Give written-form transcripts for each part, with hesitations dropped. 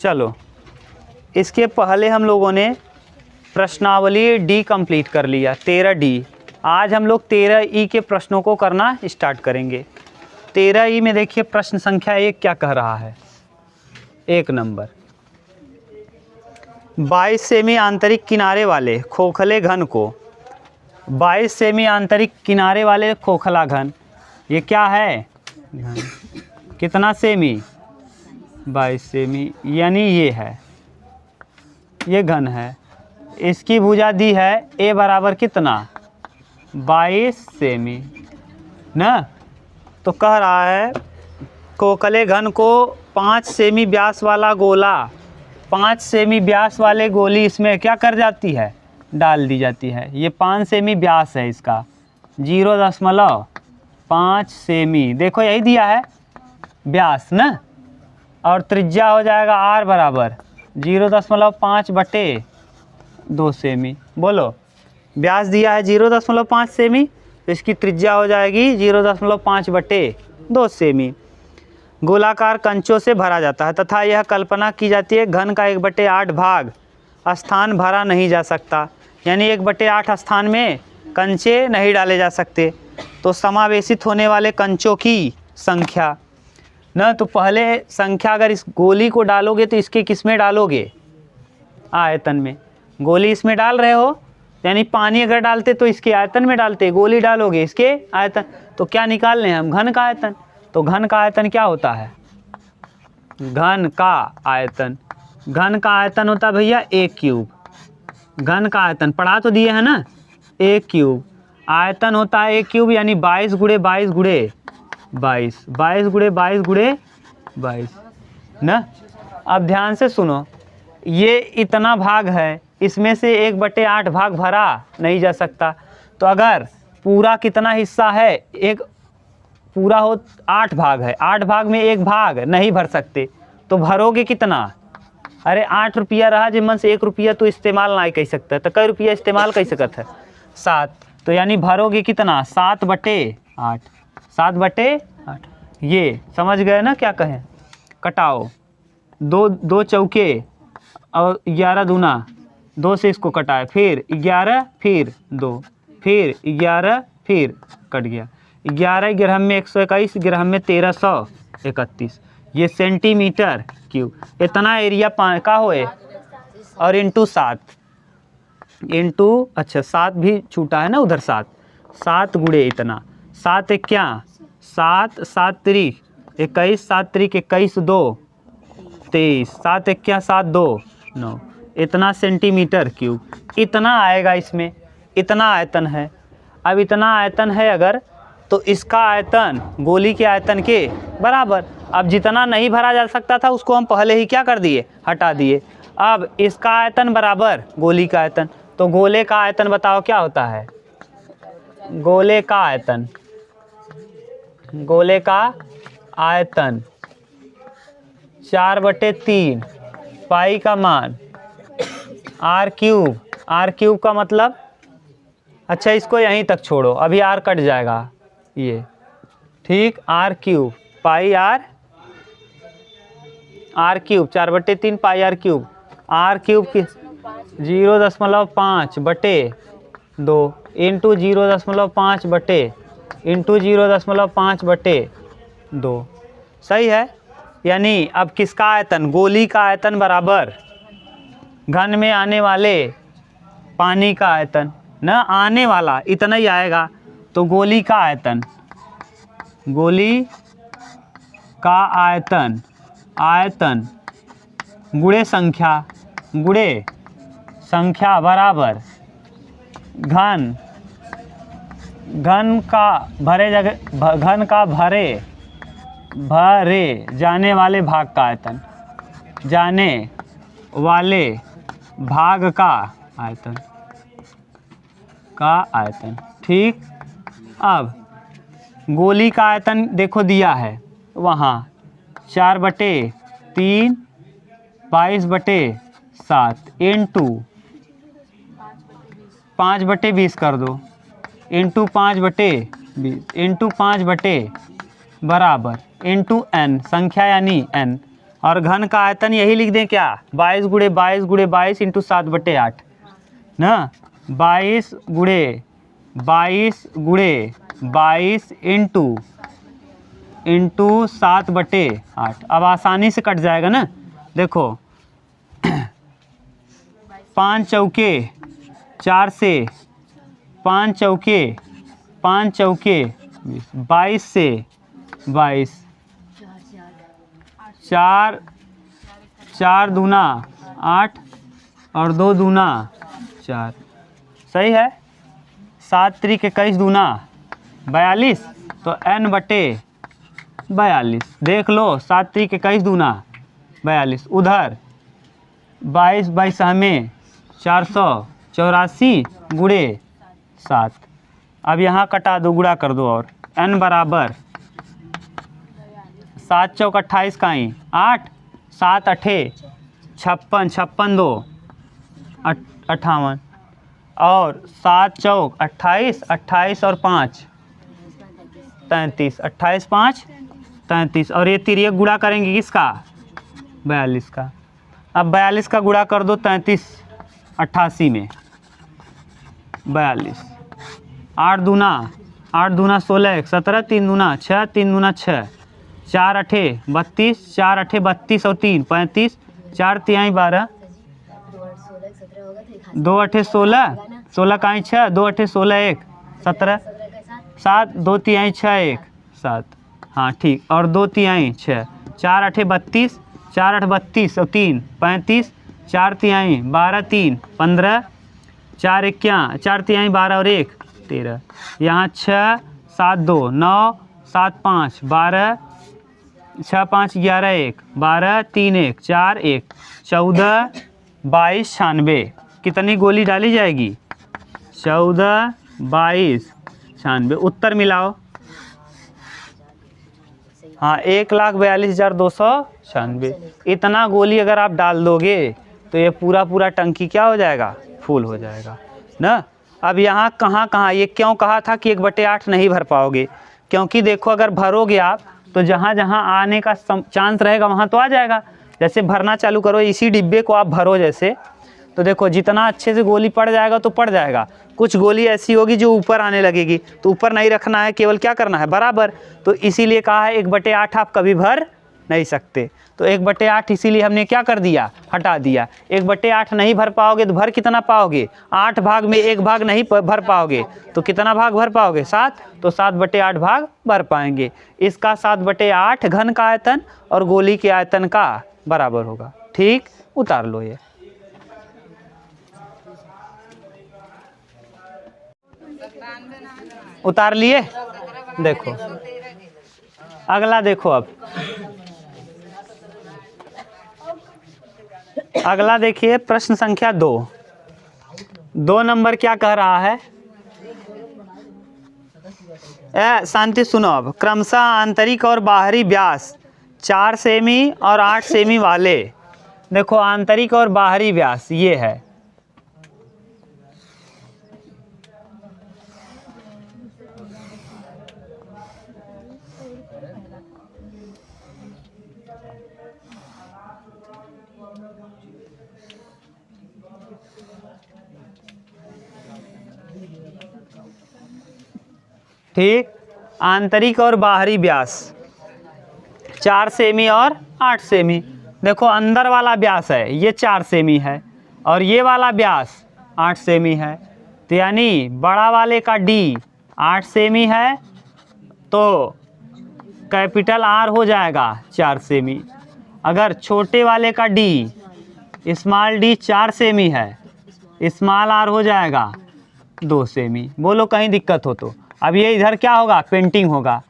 चलो इसके पहले हम लोगों ने प्रश्नावली डी कंप्लीट कर लिया, 13D। आज हम लोग 13E के प्रश्नों को करना स्टार्ट करेंगे। 13E में देखिए प्रश्न संख्या 1 क्या कह रहा है। 1 नंबर, 22 सेमी आंतरिक किनारे वाले खोखले घन को, 22 सेमी आंतरिक किनारे वाले खोखला घन, ये क्या है घन, कितना सेमी, 22 सेमी, यानी ये है, ये घन है। इसकी भुजा दी है A बराबर कितना, 22 सेमी ना। तो कह रहा है खोखले घन को 5 सेमी व्यास वाला गोला, 5 सेमी व्यास वाले गोली इसमें क्या कर जाती है, डाल दी जाती है। ये 5 सेमी व्यास है इसका, 0.5 सेमी, देखो यही दिया है व्यास ना, और त्रिज्या हो जाएगा R बराबर 0.5/2 सेमी। बोलो व्यास दिया है 0.5 सेमी, तो इसकी त्रिज्या हो जाएगी 0.5/2 सेमी। गोलाकार कंचों से भरा जाता है तथा यह कल्पना की जाती है घन का 1/8 भाग स्थान भरा नहीं जा सकता, यानी 1/8 स्थान में कंचे नहीं डाले जा सकते। तो समावेशित होने वाले कंचों की संख्या ना, तो पहले संख्या अगर इस गोली को डालोगे तो इसके किस में डालोगे, आयतन में। गोली इसमें डाल रहे हो, यानी पानी अगर डालते तो इसके आयतन में डालते, गोली डालोगे इसके आयतन। तो क्या निकाल लें हम, घन का आयतन। तो घन का आयतन क्या होता है, घन का आयतन, घन का आयतन होता है भैया A क्यूब। घन का आयतन पढ़ा तो दिए है ना, A क्यूब। आयतन होता है A क्यूब, यानी 22 गुणे 22 गुणे 22, 22 गुणे 22 गुणे 22 ना। अब ध्यान से सुनो, ये इतना भाग है, इसमें से 1/8 भाग भरा नहीं जा सकता। तो अगर पूरा कितना हिस्सा है, एक पूरा हो 8 भाग है, 8 भाग में 1 भाग नहीं भर सकते, तो भरोगे कितना। अरे 8 रुपया रहा जिम्मन से 1 रुपया तो इस्तेमाल नहीं कर सकता, तो कई रुपया इस्तेमाल कर सकता है, 7। तो यानी भरोगे कितना, 7/8, 7/8। ये समझ गए ना क्या कहें। कटाओ, 2 चौके और 11 दूना 2 से इसको कटाए, फिर 11, फिर 2, फिर 11, फिर कट गया। 11 ग्राम में 121, ग्राम में 1331, ये सेंटीमीटर क्यूब। इतना एरिया का होए, और इंटू 7, इंटू अच्छा 7 भी छूटा है ना उधर, 7 गुणे इतना, 7 एक क्या 7, 7 त्रिक 21, 7 त्रिक 21, 2 23, 7 एक क्या 7, 2 9, इतना सेंटीमीटर क्यूब। इतना आएगा इसमें, इतना आयतन है। अब इतना आयतन है अगर, तो इसका आयतन गोली के आयतन के बराबर। अब जितना नहीं भरा जा सकता था उसको हम पहले ही क्या कर दिए, हटा दिए। अब इसका आयतन बराबर गोली का आयतन, तो गोले का आयतन बताओ क्या होता है, गोले का आयतन, गोले का आयतन 4/3 पाई का मान R क्यूब। R क्यूब का मतलब, अच्छा इसको यहीं तक छोड़ो, अभी R कट जाएगा ये, ठीक। R क्यूब पाई R क्यूब 4/3 पाई R क्यूब। R क्यूब की 0.5/2 इंटू 0.5 इंटू 0.5/2, सही है। यानी अब किसका आयतन, गोली का आयतन बराबर घन में आने वाले पानी का आयतन, न आने वाला इतना ही आएगा। तो गोली का आयतन, गोली का आयतन, आयतन गुणे संख्या, गुणे संख्या बराबर घन, घन का भरे जगह, घन का भरे जाने वाले भाग का आयतन, जाने वाले भाग का आयतन, का आयतन, ठीक। अब गोली का आयतन देखो दिया है वहाँ 4/3 22/7 इंटू 5/20 कर दो, इंटू 5/20 इंटू 5 बराबर इंटू n, संख्या यानी n, और घन का आयतन यही लिख दें क्या, 22 गुणे 22 गुणे 22 इंटू 7/8 ना, 22 गुणे 22 इंटू 7/8। अब आसानी से कट जाएगा ना, देखो 5 चौके 4 से, 5 चौके 22 से 22, 4 दूना 8 और 2 दूना 4, सही है। 7 त्रिक 21 दूना 42, तो n/42 देख लो, 7 त्रिक 21 दूना 42, उधर 22 में 484 गुणे 7। अब यहाँ कटा दो, गुणा कर दो, और n बराबर 7 चौक 28 का ही 8, 7 अठे 56, 56 2 58, और 7 चौक 28, 28 और 5 33, 28 5 33, और ये तिर्यक गुणा करेंगे किसका, 42 का। अब 42 का गुणा कर दो 33 88 में, 42, 8 दूना 16 17, 3 दूना 6, 3 दूना 6, 4 अठे 32, 4 अठे 32 और 3 35, 4 तिहाई 12, 2 अठे 16, 16 का 6, 2 अठे 16 1 17, 7 2 तिहाई 6 1 7, हाँ ठीक, और 2 तिहाई 6, 4 अठे 32, 4 8 32 और 3 35, 4 तिहाई 12 3 15, 4 1 4 तिहाई 12 और 1 13, यहाँ 6 7 2 9 7 5 12, 6 5 11 1 12 3 1 4 1 14 22 96, कितनी गोली डाली जाएगी, 14 22 96। उत्तर मिलाओ, हाँ 1,42,296। इतना गोली अगर आप डाल दोगे तो ये पूरा टंकी क्या हो जाएगा, फुल हो जाएगा ना। अब यहाँ कहाँ ये क्यों कहा था कि 1/8 नहीं भर पाओगे, क्योंकि देखो अगर भरोगे आप तो जहाँ जहाँ आने का चांस रहेगा वहाँ तो आ जाएगा। जैसे भरना चालू करो, इसी डिब्बे को आप भरो जैसे, तो देखो जितना अच्छे से गोली पड़ जाएगा तो पड़ जाएगा। कुछ गोली ऐसी होगी जो ऊपर आने लगेगी, तो ऊपर नहीं रखना है, केवल क्या करना है, बराबर। तो इसीलिए कहा है 1/8 आप कभी भर नहीं सकते, तो 1/8 इसीलिए हमने क्या कर दिया, हटा दिया। 1/8 नहीं भर पाओगे तो भर कितना पाओगे, 8 भाग में 1 भाग नहीं भर पाओगे तो कितना भाग भर पाओगे, 7, तो 7/8 भाग भर पाएंगे। इसका 7/8 घन का आयतन और गोली के आयतन का बराबर होगा। ठीक, उतार लो ये। उतार लिए, देखो अगला, देखो अब अगला देखिए प्रश्न संख्या 2 नंबर क्या कह रहा है, शांति सुनो। अब क्रमशः आंतरिक और बाहरी व्यास 4 सेमी और 8 सेमी वाले, देखो आंतरिक और बाहरी व्यास ये है, ठीक। आंतरिक और बाहरी व्यास 4 सेमी और 8 सेमी। देखो अंदर वाला व्यास है ये 4 सेमी है और ये वाला व्यास 8 सेमी है, तो यानी बड़ा वाले का डी 8 सेमी है तो कैपिटल आर हो जाएगा 4 सेमी। अगर छोटे वाले का डी स्मॉल डी 4 सेमी है, स्मॉल आर हो जाएगा 2 सेमी। बोलो कहीं दिक्कत हो तो। अब ये इधर क्या होगा, पेंटिंग होगा,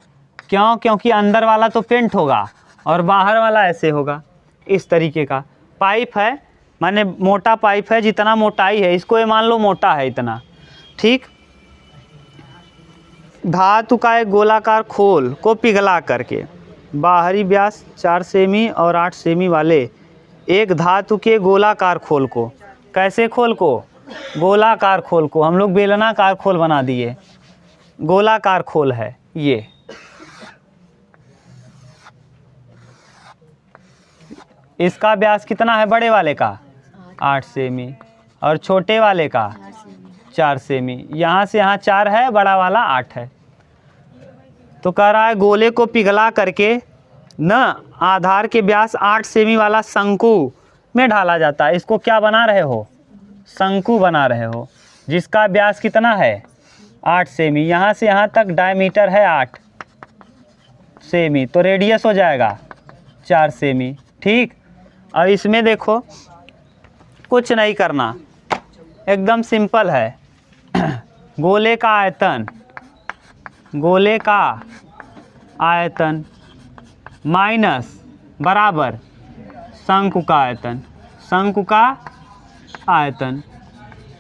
क्यों, क्योंकि अंदर वाला तो पेंट होगा और बाहर वाला ऐसे होगा। इस तरीके का पाइप है, माने मोटा पाइप है, जितना मोटाई है इसको ये मान लो मोटा है इतना, ठीक। धातु का एक गोलाकार खोल को पिघला करके बाहरी व्यास 4 सेमी और 8 सेमी वाले एक धातु के गोलाकार खोल को, कैसे खोल को, गोलाकार खोल को, हम लोग बेलनाकार खोल बना दिए, गोलाकार खोल है ये, इसका व्यास कितना है बड़े वाले का 8 सेमी और छोटे वाले का 4 सेमी। यहाँ से यहाँ 4 है, बड़ा वाला 8 है। तो कह रहा है गोले को पिघला करके न आधार के व्यास 8 सेमी वाला शंकु में ढाला जाता है। इसको क्या बना रहे हो? शंकु बना रहे हो, जिसका व्यास कितना है 8 सेमी। यहाँ से यहाँ तक डायमीटर है 8 सेमी, तो रेडियस हो जाएगा 4 सेमी। ठीक, अब इसमें देखो कुछ नहीं करना, एकदम सिंपल है। गोले का आयतन, गोले का आयतन माइनस बराबर शंकु का आयतन। शंकु का आयतन,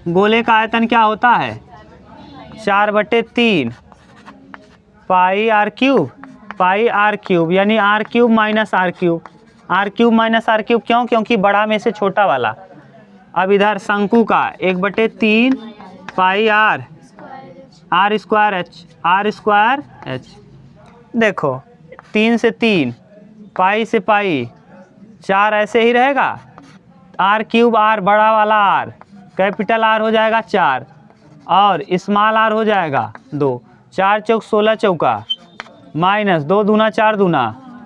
गोले का आयतन क्या होता है 4/3 pi are cube, pi are cube, यानी r cube minus r cube. R cube minus r cube क्यों? क्योंकि बड़ा में से छोटा वाला। अब इधर शंकु का 1/3 pi r, r square h, r square h. देखो 3 से 3, पाई से पाई, 4 ऐसे ही रहेगा। आर क्यूब आर, बड़ा वाला आर, कैपिटल आर हो जाएगा 4 और स्मॉल आर हो जाएगा 2। 4 चौक 16 चौका माइनस 2 दूना 4 दूना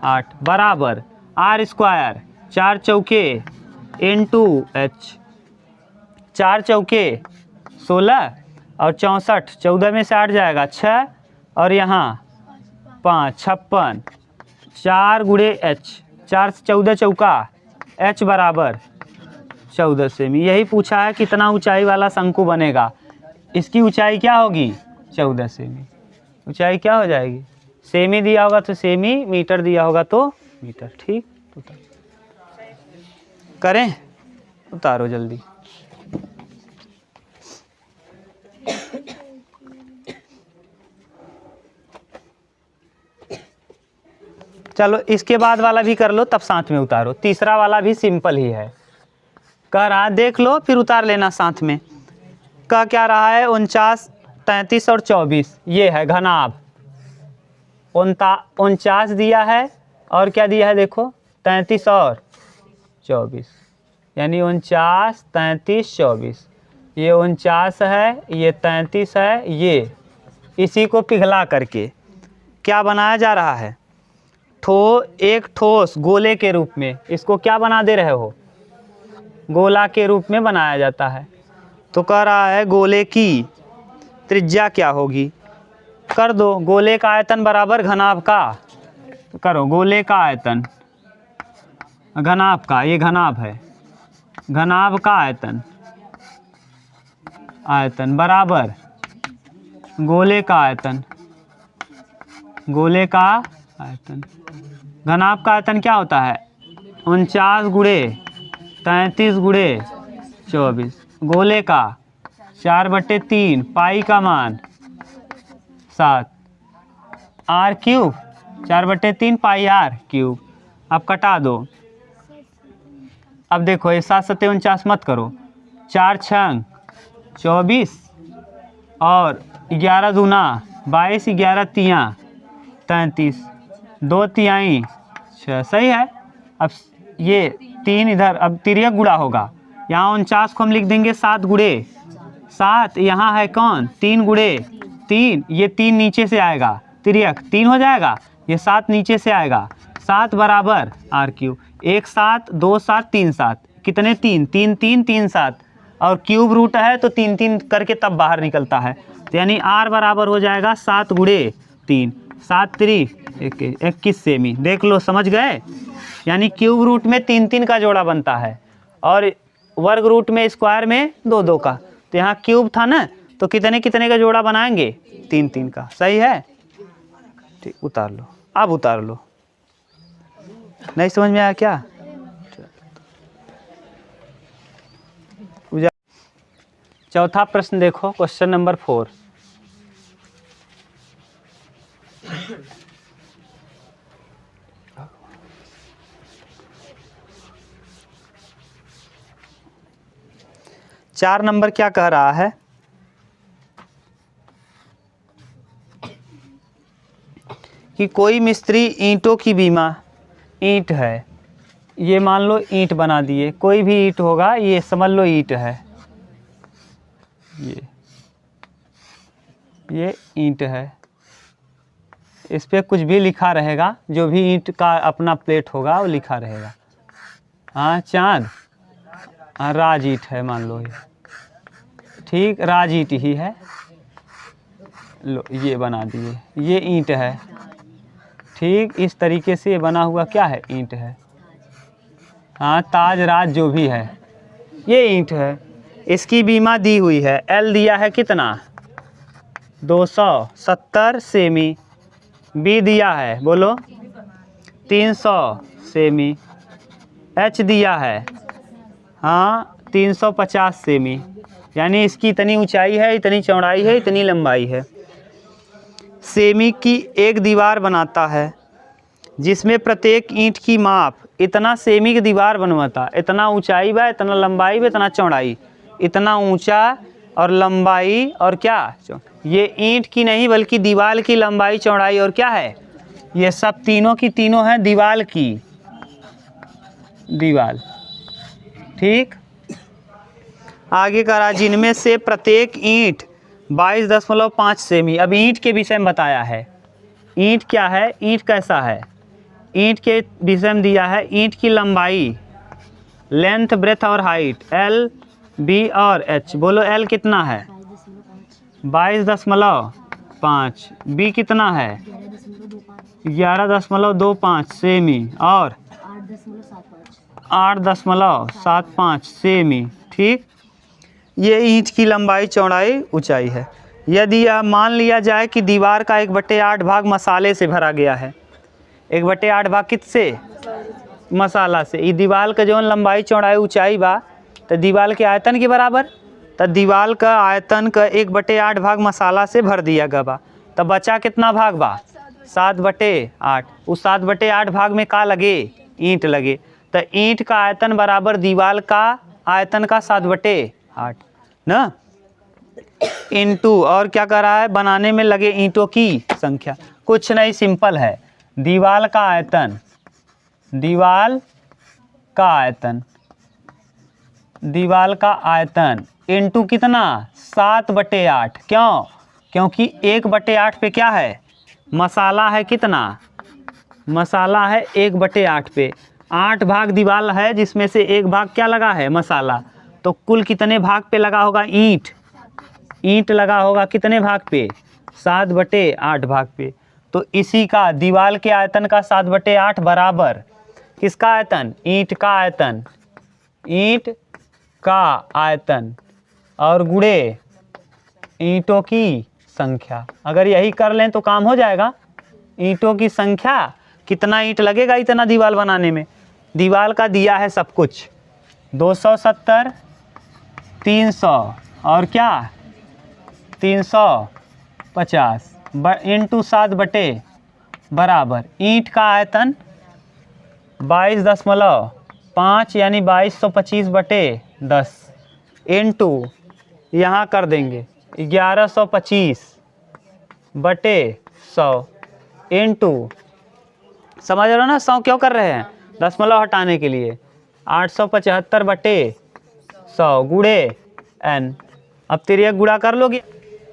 8 बराबर आर स्क्वायर 4 चौके इंटू एच। 4 चौके 16 और 64, 14 में से 8 जाएगा 6 और यहाँ 5, 56, 4 गुणे एच, 4 से 14 चौका एच बराबर 14 सेमी। यही पूछा है कितना ऊंचाई वाला शंकु बनेगा। इसकी ऊंचाई क्या होगी 14 सेमी। ऊंचाई क्या हो जाएगी? सेमी दिया होगा तो सेमी, मीटर दिया होगा तो मीटर। ठीक, करें, उतारो जल्दी। चलो इसके बाद वाला भी कर लो, तब साथ में उतारो। तीसरा वाला भी सिंपल ही है। कह रहा देख लो फिर उतार लेना साथ में। कह क्या रहा है 49, 33 और 24, ये है घनाभ। 49 दिया है और क्या दिया है देखो 33 और 24, यानी 49, 33, 24। ये 49 है, ये 33 है, ये इसी को पिघला करके क्या बनाया जा रहा है? एक ठोस गोले के रूप में। इसको क्या बना दे रहे हो? गोला के रूप में बनाया जाता है। तो कह रहा है गोले की त्रिज्या क्या होगी? कर दो, गोले का आयतन बराबर घनाभ का। तो करो गोले का आयतन घनाभ का, ये घनाभ है, घनाभ का आयतन, आयतन बराबर गोले का आयतन, गोले का आयतन। घनाभ का आयतन क्या होता है 49 गुणे 33 गुणे 24। गोले का 4/3 पाई का मान 7, R cube 4/3 pi are cube. अब कटा दो। अब देखो ये 7 7 49 मत करो, 4 6 24 और 11 दूना 22, 11 तियाँ 33, 2 तिहाई 6, सही है। अब ये 3 इधर, अब तिर्यक गुणा होगा। यहाँ 49 को हम लिख देंगे 7 गुणे 7, यहाँ है कौन 3 गुणे 3, ये 3 नीचे से आएगा, तिर्यक 3 हो जाएगा, ये 7 नीचे से आएगा, 7 बराबर आर क्यूब। 1 7 2 7 3 7, कितने 3 3 3 3 7 और क्यूब रूट है तो 3 3 करके तब बाहर निकलता है। तो यानी आर बराबर हो जाएगा 7 गुणे 3, 7 3 21 सेमी। देख लो, समझ गए? यानी क्यूब रूट में 3 3 का जोड़ा बनता है और वर्ग रूट में स्क्वायर में 2 2 का। तो यहाँ क्यूब था ना, तो कितने कितने का जोड़ा बनाएंगे 3 3 का। सही है? ठीक, उतार लो। अब उतार लो। नहीं समझ में आया क्या? चौथा प्रश्न देखो, क्वेश्चन नंबर 4। चार नंबर क्या कह रहा है कि कोई मिस्त्री ईंटों की बीमा, ईंट है, ये मान लो ईंट बना दिए, कोई भी ईंट होगा, ये समझ लो ईंट है, ये ईंट है, इस पे कुछ भी लिखा रहेगा, जो भी ईंट का अपना प्लेट होगा वो लिखा रहेगा। हाँ चाँद, हाँ राज ईंट है मान लो ये, ठीक राज ईंट ही है। लो ये बना दिए, ये ईंट है, ठीक इस तरीके से ये बना हुआ क्या है, ईंट है। हाँ ताज राज जो भी है ये ईंट है। इसकी बीमा दी हुई है, एल दिया है कितना 270 सेमी, बी दिया है बोलो 300 सेमी, एच दिया है हाँ 350 सेमी, यानी इसकी इतनी ऊंचाई है, इतनी चौड़ाई है, इतनी लंबाई है। सेमी की एक दीवार बनाता है जिसमें प्रत्येक ईंट की माप इतना सेमी की दीवार बनवाता, इतना ऊंचाई बा, इतना लंबाई बा, इतना चौड़ाई, इतना ऊंचा और लंबाई और क्या, ये ईंट की नहीं बल्कि दीवार की लंबाई चौड़ाई और क्या है, ये सब तीनों की तीनों हैं दीवार की, दीवार। ठीक आगे करा, जिनमें से प्रत्येक ईंट 22.5 सेमी। अब ईंट के विषय में बताया है, ईंट क्या है, ईंट कैसा है, ईंट के विषय में दिया है, ईंट की लंबाई लेंथ ब्रेथ और हाइट एल बी और एच, बोलो एल कितना है 22.5, बी कितना है 11.25 सेमी और 8.75 सेमी। ठीक ये ईंट की लंबाई चौड़ाई ऊंचाई है। यदि यह मान लिया जाए कि दीवार का 1/8 भाग मसाले से भरा गया है, 1/8 भाग किससे, मसाला से, ये दीवार का जो लंबाई चौड़ाई ऊंचाई बा तो दीवार के आयतन के बराबर, तो दीवार का आयतन का 1/8 भाग मसाला से भर दिया गया बा, तो बचा कितना भाग बा 7/8, उस 7/8 भाग में का लगे, ईंट लगे, तो ईंट का आयतन बराबर दीवार का आयतन का 7/8 ना, इंटू और क्या कर रहा है, बनाने में लगे ईंटों की संख्या, कुछ नहीं सिंपल है, दीवार का आयतन, दीवार का आयतन, दीवार का आयतन इंटू कितना 7/8, क्यों, क्योंकि 1/8 पे क्या है, मसाला है, कितना मसाला है 1/8 पे, 8 भाग दीवार है जिसमें से 1 भाग क्या लगा है, मसाला, तो कुल कितने भाग पे लगा होगा, ईंट, ईंट लगा होगा कितने भाग पे 7/8 भाग पे। तो इसी का दीवार के आयतन का 7/8 बराबर किसका आयतन, ईंट का आयतन, ईंट का आयतन और गुणे ईंटों की संख्या। अगर यही कर लें तो काम हो जाएगा, ईंटों की संख्या, कितना ईंट लगेगा इतना दीवार बनाने में, दीवार का दिया है सब कुछ 270, 300 और क्या 350 इंटू 7 बराबर ईंट का आयतन 22.5 यानी 2225/10 इंटू यहाँ कर देंगे 1125/100 इंटू, समझ रहे हो ना, 100 क्यों कर रहे हैं, दशमलव हटाने के लिए, 875/100 गुणे n। अब तिरिया गुणा कर लोगे,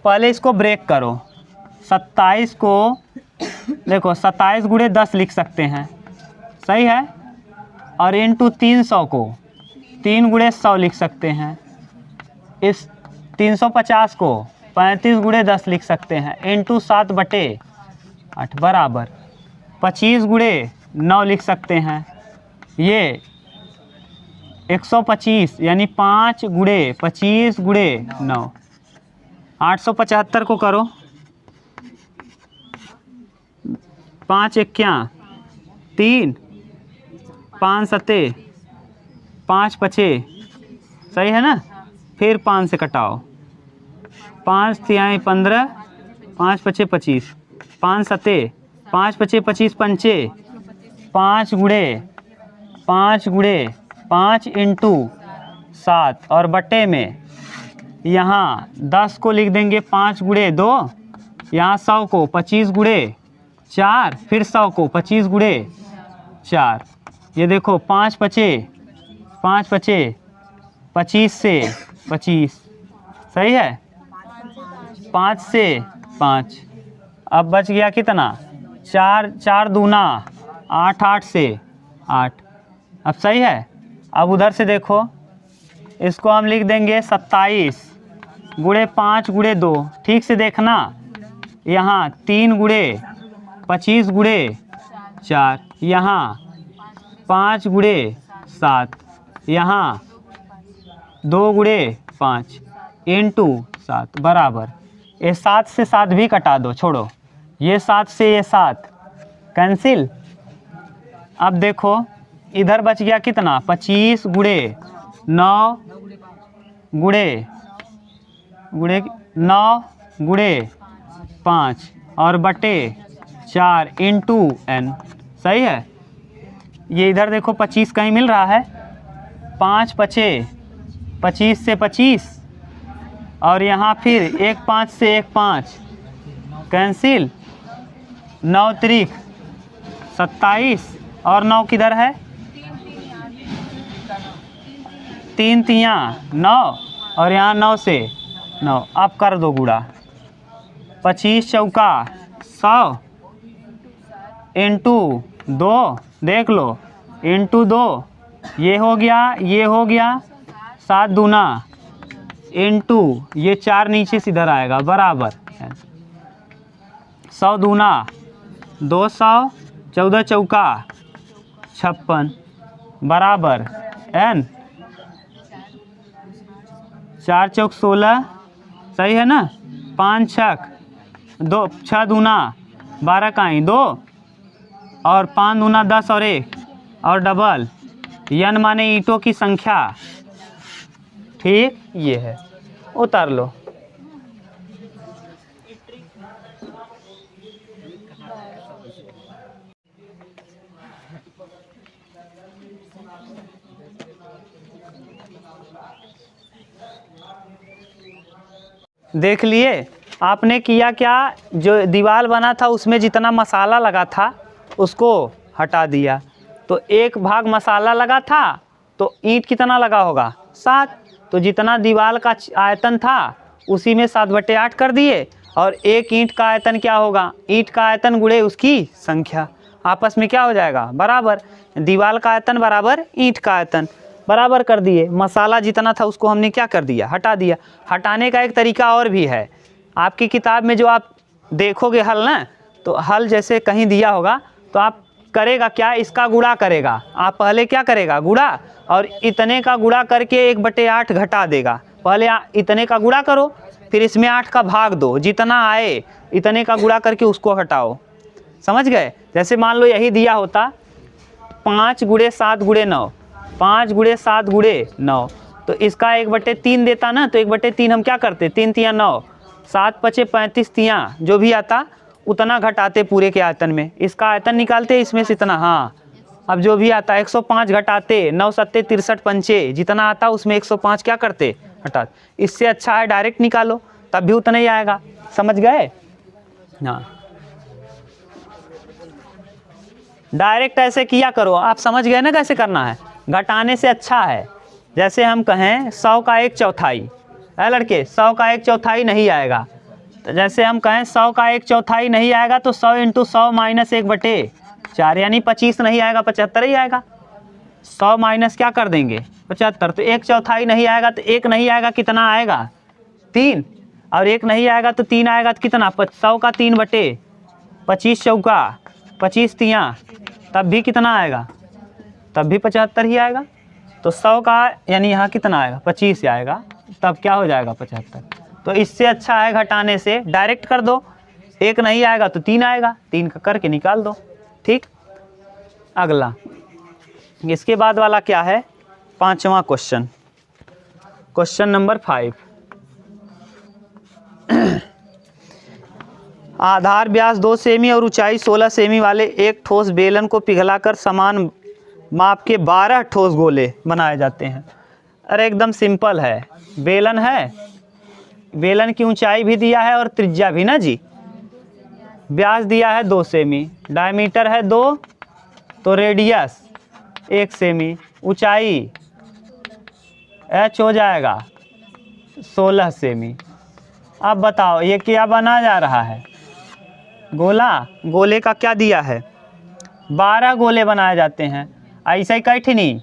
पहले इसको ब्रेक करो, 27 को देखो 27 गुणे 10 लिख सकते हैं, सही है, और इंटू 300 को 3 गुणे 100 लिख सकते हैं, इस 350 को 35 गुणे 10 लिख सकते हैं, इंटू 7/8 बराबर 25 गुणे 9 लिख सकते हैं, ये 125 यानी 5 गुणे 25 गुणे 9, 875 को करो, 5 1 3, 5 7 5 5, सही है ना, फिर 5 से कटाओ, 5 3 15, 5 5 25, 5 7 5 5 25 पंचे 5 गुणे 5 इंटू 7 और बटे में यहाँ 10 को लिख देंगे 5 गुणे 2, यहाँ 100 को 25 गुणे 4, फिर 100 को 25 गुणे 4, ये देखो 5 पचे 25 से 25, सही है, 5 से 5। अब बच गया कितना, 4 दूना 8, 8 से 8। अब सही है। अब उधर से देखो, इसको हम लिख देंगे 27 गुणे 5 गुणे 2। ठीक से देखना, यहाँ 3 गुणे 25 गुणे 4, यहाँ 5 गुणे 7, यहाँ 2 गुणे 5 इंटू 7 बराबर। ये 7 से 7 भी कटा दो, छोड़ो, ये 7 से ये 7 कैंसिल। अब देखो इधर बच गया कितना, 25 गुणे 9 गुणे 9 गुणे 5 और बटे 4 इंटू n, सही है। ये इधर देखो 25 कहीं मिल रहा है, 5 पचे 25 से 25 और यहाँ फिर 1 5 से 1 5 कैंसिल, 9 त्रिक 27 और 9 किधर है, 3 तियाँ 9 और यहाँ 9 से 9। अब कर दो गुणा, 25 चौका 100 इंटू 2, देख लो, इंटू 2, ये हो गया 7 दूना इंटू ये 4 नीचे से इधर आएगा बराबर 100 दूना 200, 14 चौका 56 बराबर n, 4 चौक 16, सही है ना, 5 छक 2, 6 दूना 12 काई 2 और 5 दूना 10 और 1 और डबल n माने ईंटों की संख्या। ठीक, ये है, उतार लो। देख लिए आपने किया क्या, जो दीवार बना था उसमें जितना मसाला लगा था उसको हटा दिया, तो 1 भाग मसाला लगा था तो ईंट कितना लगा होगा, 7। तो जितना दीवार का आयतन था उसी में 7/8 कर दिए, और 1 ईंट का आयतन क्या होगा, ईंट का आयतन गुणे उसकी संख्या, आपस में क्या हो जाएगा बराबर, दीवार का आयतन बराबर ईंट का आयतन, बराबर कर दिए। मसाला जितना था उसको हमने क्या कर दिया, हटा दिया। हटाने का एक तरीका और भी है, आपकी किताब में जो आप देखोगे हल ना, तो हल जैसे कहीं दिया होगा तो आप करेगा क्या, इसका गुणा करेगा, आप पहले क्या करेगा गुणा, और इतने का गुणा करके 1/8 घटा देगा। पहले इतने का गुणा करो, फिर इसमें 8 का भाग दो, जितना आए इतने का गुणा करके उसको हटाओ, समझ गए। जैसे मान लो यही दिया होता 5 गुणे 7 गुणे 9, 5 गुणे 7 गुणे 9, तो इसका 1/3 देता ना, तो 1/3 हम क्या करते, 3 तियाँ 9, 7 पचे 35 तियाँ, जो भी आता उतना घटाते पूरे के आयतन में, इसका आयतन निकालते इसमें से इतना। हाँ, अब जो भी आता 105 घटाते, 9 सत्ते 63 पंचे, जितना आता उसमें 105 क्या करते, हटाते। इससे अच्छा है डायरेक्ट निकालो, तब भी उतना ही आएगा, समझ गए। हाँ, डायरेक्ट ऐसे किया करो, आप समझ गए ना कैसे करना है। घटाने से अच्छा है, जैसे हम कहें 100 का 1/4 है लड़के, 100 का 1/4 नहीं आएगा, तो जैसे हम कहें 100 का 1/4 नहीं आएगा तो 100 × 100 माइनस 1/4 यानी 25 नहीं आएगा, 75 ही आएगा। 100 माइनस क्या कर देंगे 75, तो 1/4 नहीं आएगा, तो 1 नहीं आएगा, कितना आएगा 3, और 1 नहीं आएगा तो 3 आएगा, तो कितना 100 का 3/25 चौका 25 तियाँ, तब भी कितना आएगा, तब भी 75 ही आएगा। तो 100 का यानी यहाँ कितना आएगा 25 आएगा, तब क्या हो जाएगा 75। तो इससे अच्छा है घटाने से डायरेक्ट कर दो, 1 नहीं आएगा तो 3 आएगा, 3 का करके निकाल दो। ठीक, अगला इसके बाद वाला क्या है, 5वां क्वेश्चन, क्वेश्चन नंबर 5। आधार व्यास 2 सेमी और ऊंचाई 16 सेमी वाले एक ठोस बेलन को पिघलाकर समान माप के 12 ठोस गोले बनाए जाते हैं। अरे एकदम सिंपल है, बेलन है, बेलन की ऊंचाई भी दिया है और त्रिज्या भी ना जी, व्यास दिया है 2 सेमी, डायमीटर है 2, तो रेडियस 1 सेमी। ऊंचाई h हो जाएगा 16 सेमी। अब बताओ ये क्या बना जा रहा है? गोला। गोले का क्या दिया है? 12 गोले बनाए जाते हैं। ऐसा ही कैठनी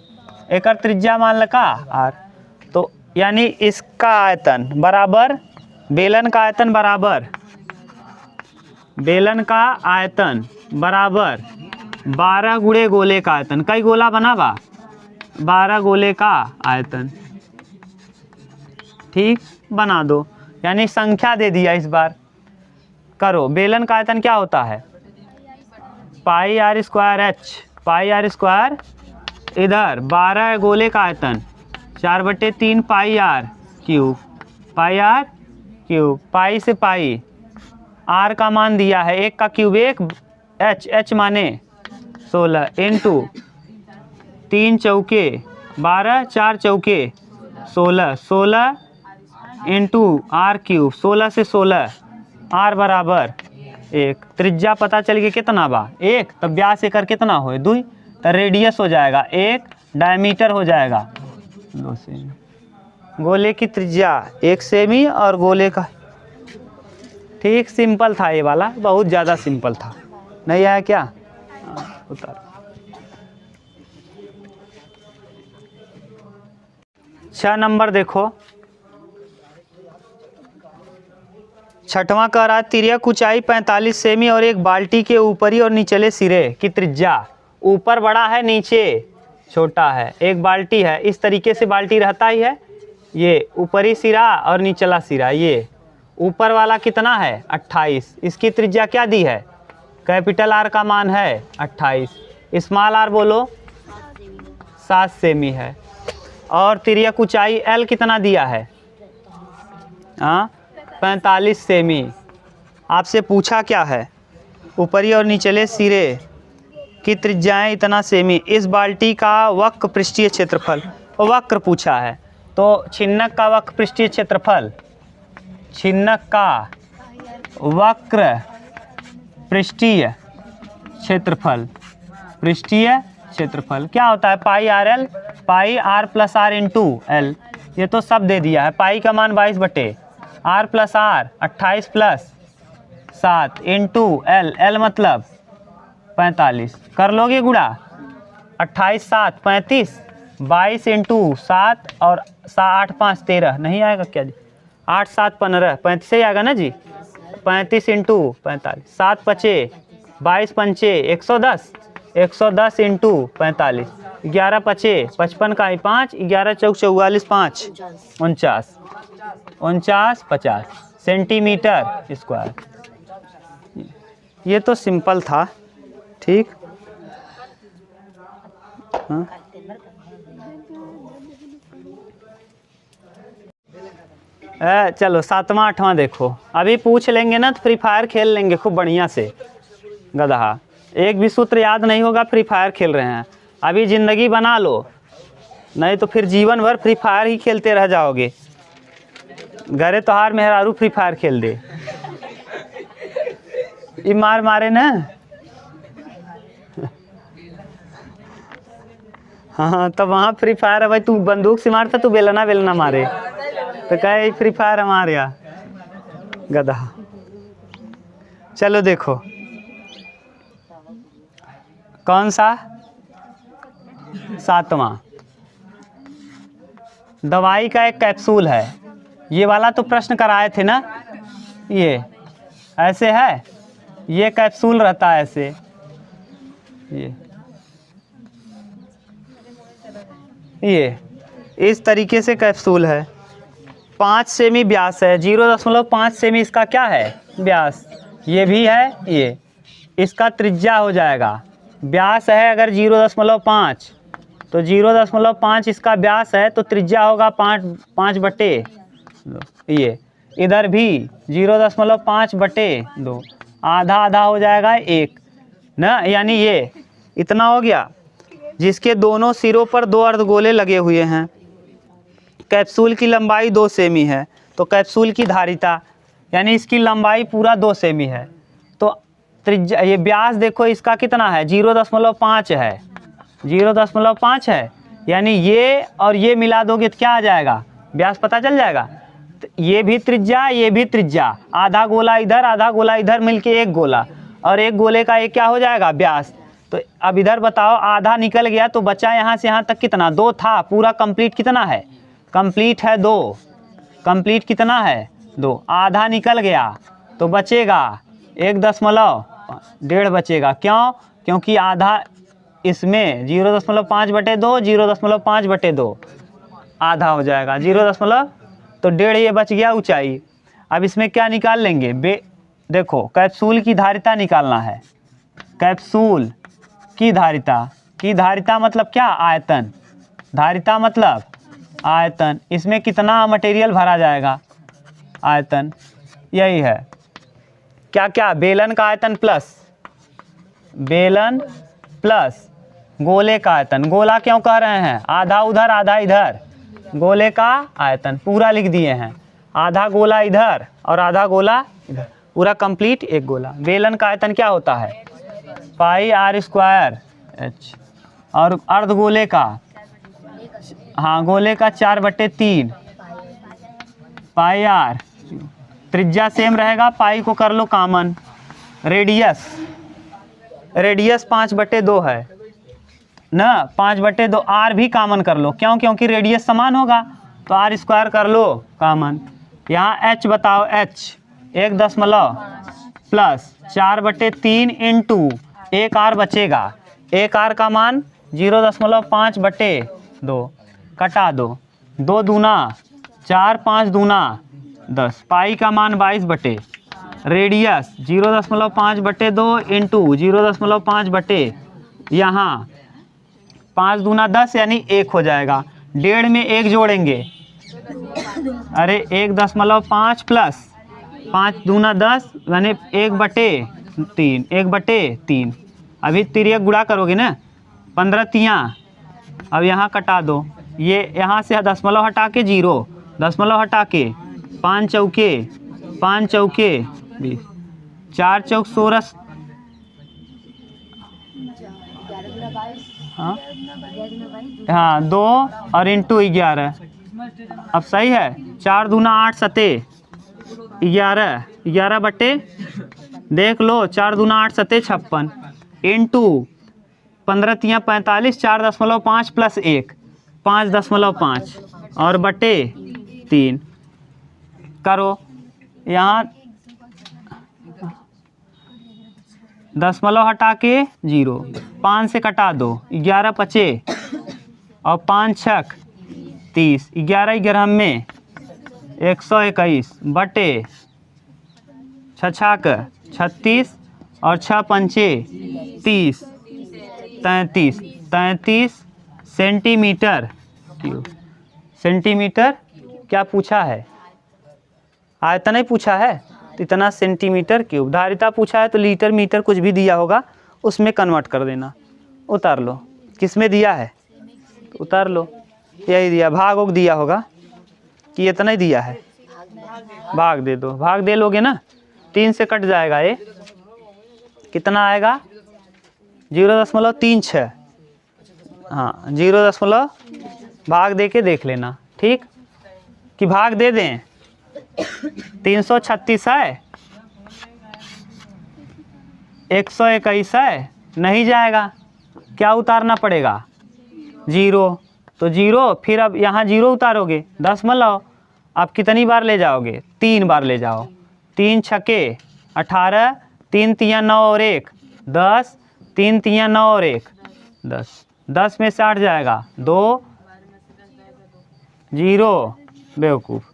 एक त्रिज्या मान लका r, तो यानी इसका आयतन बराबर बेलन का आयतन बराबर 12 गुणे गोले का आयतन। कई गोला बना बा? 12 गोले का आयतन। ठीक, बना दो। यानी संख्या दे दिया इस बार। करो, बेलन का आयतन क्या होता है? Pi r square h. Pi r square, इधर 12 गोले का आयतन 4/3 pi are cube. Pi are cube, pi से पाई, आर का मान दिया है 1 का क्यूब 1, एच माने 16 इंटू 3 चौके 12, 4 चौके 16, 16 इंटू आर क्यूब, 16 से 16, आर बराबर 1। त्रिज्या पता चल गया कितना बा? 1। तब व्यास एकर कितना हो? 2। तो रेडियस हो जाएगा 1, डायमीटर हो जाएगा 2 सेमी। गोले की त्रिज्या 1 सेमी और गोले का। ठीक, सिंपल था ये वाला, बहुत ज़्यादा सिंपल था। नहीं आया क्या? उतार। 6 नंबर देखो। 6वां कह रहा है तिर्यक ऊंचाई 45 सेमी और एक बाल्टी के ऊपरी और निचले सिरे की त्रिज्या, ऊपर बड़ा है नीचे छोटा है, एक बाल्टी है। इस तरीके से बाल्टी रहता ही है। ये ऊपरी सिरा और निचला सिरा, ये ऊपर वाला कितना है? 28। इसकी त्रिज्या क्या दी है? कैपिटल आर का मान है 28, स्मॉल आर बोलो 7 सेमी है। और तिर्यक ऊंचाई एल कितना दिया है? 45 सेमी। आपसे पूछा क्या है? ऊपरी और निचले सिरे की त्रिज्याएं इतना सेमी। इस बाल्टी का वक्र पृष्ठीय क्षेत्रफल, वक्र पूछा है तो छिन्नक का वक्र पृष्ठीय क्षेत्रफल, छिन्नक का वक्र पृष्ठीय क्षेत्रफल, पृष्ठीय क्षेत्रफल क्या होता है? Pi r l, pi r plus r into l. ये तो सब दे दिया है। पाई का मान 22 R plus R 28 plus 7 into L, L मतलब 45। कर लोगे गुणा? 28 7 35, 22 इंटू 7 और 8 5 13। नहीं आएगा क्या जी? 8 7 15, 35 से आएगा ना जी? 35 इंटू 45, 7 5 22 5 110, 110 इंटू 45, 11 5 55 का 5, 11 चौक 44 5 49, 49 50 सेंटीमीटर स्क्वायर। ये तो सिंपल था। ठीक, हाँ। चलो 7वां 8वां देखो। अभी पूछ लेंगे ना तो फ्री फायर खेल लेंगे खूब बढ़िया से। गधा, एक भी सूत्र याद नहीं होगा, फ्री फायर खेल रहे हैं। अभी ज़िंदगी बना लो, नहीं तो फिर जीवन भर फ्री फायर ही खेलते रह जाओगे। घरे तोहार मेहरारू फ्री फायर खेल दे, ये मार मारे ना। हाँ, तो वहाँ फ्री फायर है भाई। तू बंदूक से मारता, तू बेलना बेलना मारे, तो कहे फ्री फायर हमारे यहाँ। गधा। चलो देखो कौन सा? 7वां। दवाई का एक कैप्सूल है। ये वाला तो प्रश्न कराए थे ना। ये ऐसे है, ये कैप्सूल रहता है ऐसे, ये इस तरीके से कैप्सूल है। 5 सेमी व्यास है, 0.5 सेमी इसका क्या है? व्यास। ये भी है, ये इसका त्रिज्या हो जाएगा। व्यास है अगर 0.5, तो 0.5 इसका व्यास है, तो त्रिज्या होगा 5/2। ये इधर भी 0.5/2, आधा आधा हो जाएगा 1 ना। यानी ये इतना हो गया, जिसके दोनों सिरों पर 2 अर्धगोले लगे हुए हैं। कैप्सूल की लंबाई 2 सेमी है, तो कैप्सूल की धारिता यानी इसकी लंबाई पूरा 2 सेमी है। तो त्रिज्या, ये व्यास देखो इसका कितना है? 0.5 है। 0.5 है, यानी ये और ये मिला दोगे तो क्या आ जाएगा, व्यास पता चल जाएगा। तो ये भी त्रिज्या, ये भी त्रिज्या, आधा गोला इधर आधा गोला इधर मिलके एक गोला, और एक गोले का एक क्या हो जाएगा, व्यास। तो अब इधर बताओ, आधा निकल गया तो बचा यहाँ से यहाँ तक कितना, 2 था, पूरा कंप्लीट कितना है, कंप्लीट है 2, कंप्लीट कितना है 2, आधा निकल गया तो बचेगा 1.1 बचेगा। क्यों, क्योंकि आधा इसमें 0.5/2, 0.5/2 आधा हो जाएगा 0. तो 1.5 ये बच गया ऊंचाई। अब इसमें क्या निकाल लेंगे, देखो कैप्सूल की धारिता निकालना है, कैप्सूल की धारिता मतलब क्या, आयतन, धारिता मतलब आयतन। इसमें कितना मटेरियल भरा जाएगा, आयतन, यही है। क्या क्या, बेलन का आयतन प्लस, बेलन प्लस गोले का आयतन। गोला क्यों कह रहे हैं, आधा उधर आधा इधर, गोले का आयतन पूरा लिख दिए हैं, आधा गोला इधर और आधा गोला इधर, पूरा कंप्लीट एक गोला। बेलन का आयतन क्या होता है, πr² h, और अर्धगोले का, हाँ गोले का 4/3 πr। त्रिज्या सेम रहेगा, पाई को कर लो कामन। रेडियस 5/2 है ना, 5/2, आर भी कामन कर लो, क्यों, क्योंकि रेडियस समान होगा तो r² कर लो कामन। यहाँ h बताओ, h 1 प्लस 4/3 इंटू 1 r बचेगा, 1 r का मान 0.5/2, कटा दो, 2 दूना 4, 5 दूना 10, पाई का मान 22/, रेडियस 0.5/2 इंटू 0.5/, यहाँ 5 दूना 10 यानी 1 हो जाएगा, 1.5 में 1 जोड़ेंगे, अरे 1.5 प्लस 5 दूना 10 यानी 1/3, 1/3। अभी तिर्यक गुणा करोगे ना, 15 तियाँ, अब यहाँ कटा दो, ये यहाँ से दशमलव हटा के 0, दशमलव हटा के 5 चौके 20, 4 चौक 16, हाँ 2 और इंटू 11, अब सही है, 4 दूना 8 सते 11, 11/, देख लो 4 दूना 8 सते 56, इंटू 15 तियाँ 45, 4.5 प्लस 1 5.5 और बटे 3 करो, यहाँ दशमलव हटा के 0, 5 से कटा दो, 11 पचे और 5 छक 30, 11 11 में 121 बटे 6 36 और 6 पंचे 30, 33 सेंटीमीटर क्यूब। सेंटीमीटर क्या पूछा है, आयतन ही पूछा है, तो इतना सेंटीमीटर क्यूब। धारिता पूछा है तो लीटर मीटर कुछ भी दिया होगा उसमें कन्वर्ट कर देना। उतार लो, किस में दिया है तो उतार लो, यही दिया, भाग दिया होगा कि इतना ही दिया है, भाग दे दो, भाग दे लोगे ना 3 से कट जाएगा, ये कितना आएगा 0.36, हाँ 0 भाग दे के देख लेना, ठीक कि भाग दे दें। 336 है, 121 है, नहीं जाएगा, क्या उतारना पड़ेगा 0, तो 0, फिर अब यहाँ 0 उतारोगे, दशमलव, अब कितनी बार ले जाओगे, 3 बार ले जाओ, 3 छके 18, 3 तियाँ 9 और 1 10, 3 तियाँ 9 और 1 10, 10 में से 8 जाएगा 2 0, बेवकूफ़,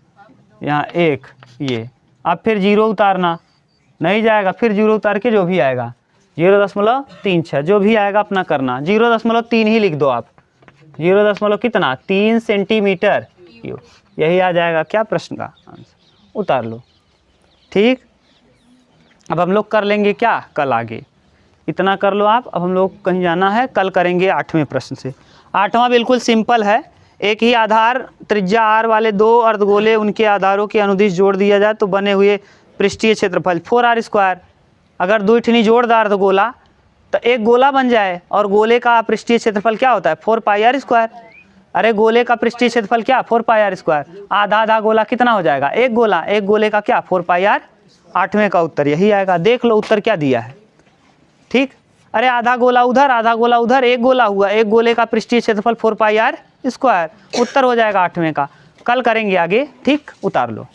यहाँ 1, ये अब फिर 0 उतारना, नहीं जाएगा, फिर 0 उतार के जो भी आएगा 0.36 जो भी आएगा अपना करना, 0.3 ही लिख दो आप, 0.3 सेंटीमीटर क्यूब, यही आ जाएगा क्या प्रश्न का आंसर, उतार लो, ठीक। अब हम लोग कर लेंगे क्या कल आगे, इतना कर लो आप। अब हम लोग कहीं जाना है, कल करेंगे 8वें प्रश्न से। 8वां बिल्कुल सिंपल है, एक ही आधार त्रिज्या r वाले 2 अर्धगोले, उनके आधारों के अनुदिश जोड़ दिया जाए तो बने हुए पृष्ठीय क्षेत्रफल 4r²। अगर 2 ठनी जोड़दार अर्धगोला तो एक गोला बन जाए, और गोले का पृष्ठीय क्षेत्रफल क्या होता है 4 पाई आर स्क्वायर। अरे गोले का पृष्ठीय क्षेत्रफल क्या 4 पाई आर स्क्वायर, आधा आधा गोला कितना हो जाएगा, एक गोला, एक गोले का क्या 4 पाई आर। 8वें का उत्तर यही आएगा। देख लो उत्तर क्या दिया है। ठीक, अरे आधा गोला उधर, आधा गोला उधर, एक गोला हुआ, एक गोले का पृष्ठीय क्षेत्रफल 4 पाई आर स्क्वायर, उत्तर हो जाएगा 8वें का। कल करेंगे आगे। ठीक, उतार लो।